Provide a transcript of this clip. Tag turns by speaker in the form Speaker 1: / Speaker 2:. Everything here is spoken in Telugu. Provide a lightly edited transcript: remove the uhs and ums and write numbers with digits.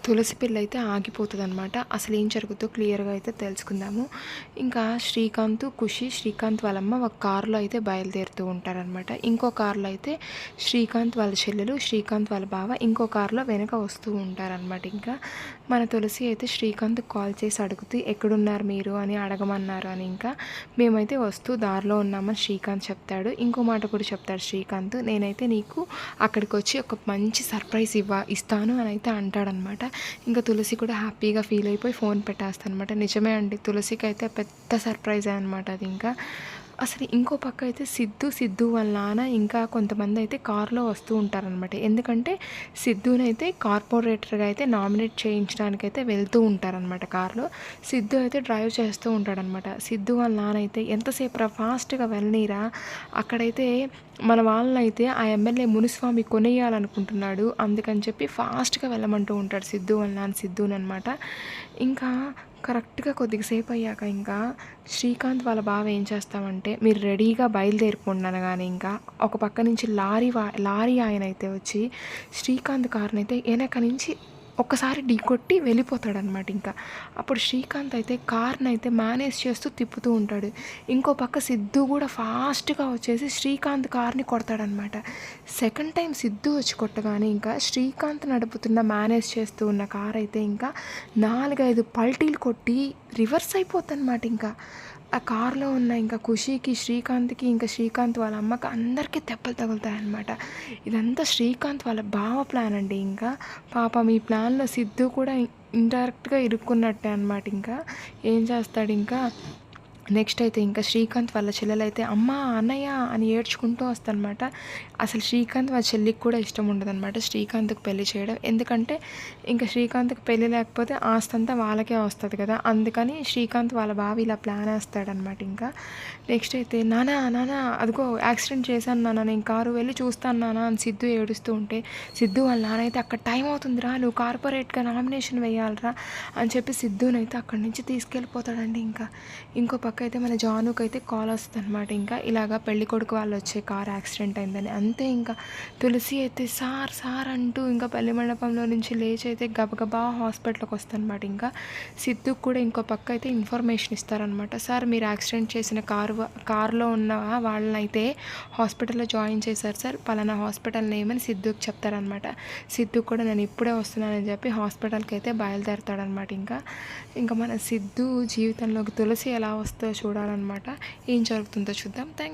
Speaker 1: తులసి పెళ్ళైతే ఆగిపోతుందనమాట. అసలు ఏం జరుగుద్దో క్లియర్‌గా అయితే తెలుసుకుందాము. ఇంకా శ్రీకాంత్, ఖుషి, శ్రీకాంత్ వాళ్ళమ్మ ఒక కారులో అయితే బయలుదేరుతూ ఉంటారనమాట. ఇంకో కారులో అయితే శ్రీకాంత్ వాళ్ళ చెల్లెలు, శ్రీకాంత్ వాళ్ళ బావ ఇంకో కారులో వెనక వస్తూ ఉంటారనమాట. ఇంకా మన తులసి అయితే శ్రీకాంత్‌కి కాల్ చేసి అడుగుతూ ఎక్కడున్నారు మీరు అని అడగమన్నారు అని. ఇంకా మేమైతే వస్తూ దారిలో ఉన్నామని శ్రీకాంత్ చెప్తాడు. ఇంకో మాట కూడా చెప్తాడు శ్రీకాంత్, నేనైతే నీకు అక్కడికి వచ్చి ఒక మంచి సర్ప్రైజ్ ఇస్తాను అని అయితే అంటాడనమాట. ఇంకా తులసి కూడా హ్యాపీగా ఫీల్ అయిపోయి ఫోన్ పెట్టేస్తానమాట. నిజమే అండి, తులసికి అయితే పెద్ద సర్ప్రైజే అనమాట అది. ఇంకా అసలు ఇంకో పక్క అయితే సిద్ధు వాళ్ళ నాన్న ఇంకా కొంతమంది అయితే కారులో వస్తూ ఉంటారనమాట. ఎందుకంటే సిద్ధునైతే కార్పొరేటర్గా అయితే నామినేట్ చేయించడానికైతే వెళ్తూ ఉంటారనమాట కారులో. సిద్ధు అయితే డ్రైవ్ చేస్తూ ఉంటాడనమాట. సిద్ధు వాళ్ళ నాన్న అయితే ఎంతసేపు రా ఫాస్ట్గా వెళ్ళనీరా, అక్కడైతే మన వాళ్ళనైతే ఆ ఎమ్మెల్యే మునిస్వామి కొనేయాలనుకుంటున్నాడు, అందుకని చెప్పి ఫాస్ట్గా వెళ్ళమంటూ ఉంటాడు సిద్ధు వాళ్ళ నాన్న సిద్ధునమాట. ఇంకా కరెక్ట్గా కొద్దిసేపు అయ్యాక ఇంకా శ్రీకాంత్ వాళ్ళ బావ ఏం చేస్తామంటే, మీరు రెడీగా బయలుదేరిపోండి అనగానే ఇంకా ఒక పక్క నుంచి లారీ ఆయన అయితే వచ్చి శ్రీకాంత్ కారునైతే వెనక నుంచి ఒక్కసారి ఢీకొట్టి వెళ్ళిపోతాడనమాట. ఇంకా అప్పుడు శ్రీకాంత్ అయితే కార్ని అయితే మేనేజ్ చేస్తూ తిప్పుతూ ఉంటాడు. ఇంకో పక్క సిద్ధు కూడా ఫాస్ట్గా వచ్చేసి శ్రీకాంత్ కార్ని కొడతాడనమాట. సెకండ్ టైం సిద్ధు వచ్చి కొట్టగానే ఇంకా శ్రీకాంత్ నడుపుతున్న మేనేజ్ చేస్తూ ఉన్న కార్ అయితే ఇంకా 4-5 పల్టీలు కొట్టి రివర్స్ అయిపోద్దనమాట. ఇంకా ఆ కారులో ఉన్న ఇంకా ఖుషీకి, శ్రీకాంత్కి, ఇంకా శ్రీకాంత్ వాళ్ళ అమ్మకి అందరికీ దెబ్బలు తగులుతాయన్నమాట. ఇదంతా శ్రీకాంత్ వాళ్ళ బావ ప్లాన్ అండి. ఇంకా పాపం ఈ ప్లాన్లో సిద్ధు కూడా ఇండైరెక్ట్గా ఇరుక్కున్నట్టే అనమాట. ఇంకా ఏం చేస్తాడు, ఇంకా నెక్స్ట్ అయితే ఇంకా శ్రీకాంత్ వాళ్ళ చెల్లెలైతే అమ్మ అన్నయ్య అని ఏడ్చుకుంటూ వస్తానమాట. అసలు శ్రీకాంత్ వాళ్ళ చెల్లికి కూడా ఇష్టం ఉండదన్నమాట శ్రీకాంత్కి పెళ్లి చేయడం. ఎందుకంటే ఇంకా శ్రీకాంత్కి పెళ్ళి లేకపోతే ఆస్తంతా వాళ్ళకే వస్తుంది కదా, అందుకని శ్రీకాంత్ వాళ్ళ బావ ఇలా ప్లాన్ వేస్తాడనమాట. ఇంకా నెక్స్ట్ అయితే నానా అదిగో యాక్సిడెంట్ చేశాను నాన్న, నేను కారు వెళ్ళి చూస్తాను నాన్న అని సిద్ధు ఏడుస్తూ ఉంటే, సిద్ధు వాళ్ళ నాన్న అయితే అక్కడ టైం అవుతుందిరా, నువ్వు కార్పొరేట్గా నామినేషన్ వేయాలరా అని చెప్పి సిద్ధునైతే అక్కడి నుంచి తీసుకెళ్ళిపోతాడండి. ఇంకా ఇంకో పక్క అయితే మన జానుకి అయితే కాల్ వస్తుంది అనమాట. ఇంకా ఇలాగా పెళ్లి కొడుకు వాళ్ళు వచ్చే కార్ యాక్సిడెంట్ అయిందని. అంతే ఇంకా తులసి అయితే సార్ అంటూ ఇంకా పెళ్లి మండపంలో నుంచి లేచి అయితే గబగబా హాస్పిటల్కి వస్తానమాట. ఇంకా సిద్ధుకు కూడా ఇంకో పక్క అయితే ఇన్ఫర్మేషన్ ఇస్తారనమాట. సార్ మీరు యాక్సిడెంట్ చేసిన కారులో ఉన్న వాళ్ళని అయితే హాస్పిటల్లో జాయిన్ చేశారు సార్, పలానా హాస్పిటల్ నేమ్ అని సిద్ధుకి చెప్తారనమాట. సిద్ధుకు కూడా నేను ఇప్పుడే వస్తున్నానని చెప్పి హాస్పిటల్కి అయితే బయలుదేరతాడనమాట. ఇంకా మన సిద్ధు జీవితంలోకి తులసి ఎలా వస్తుందో చూడాలన్నమాట. ఏం జరుగుతుందో చూద్దాం. థ్యాంక్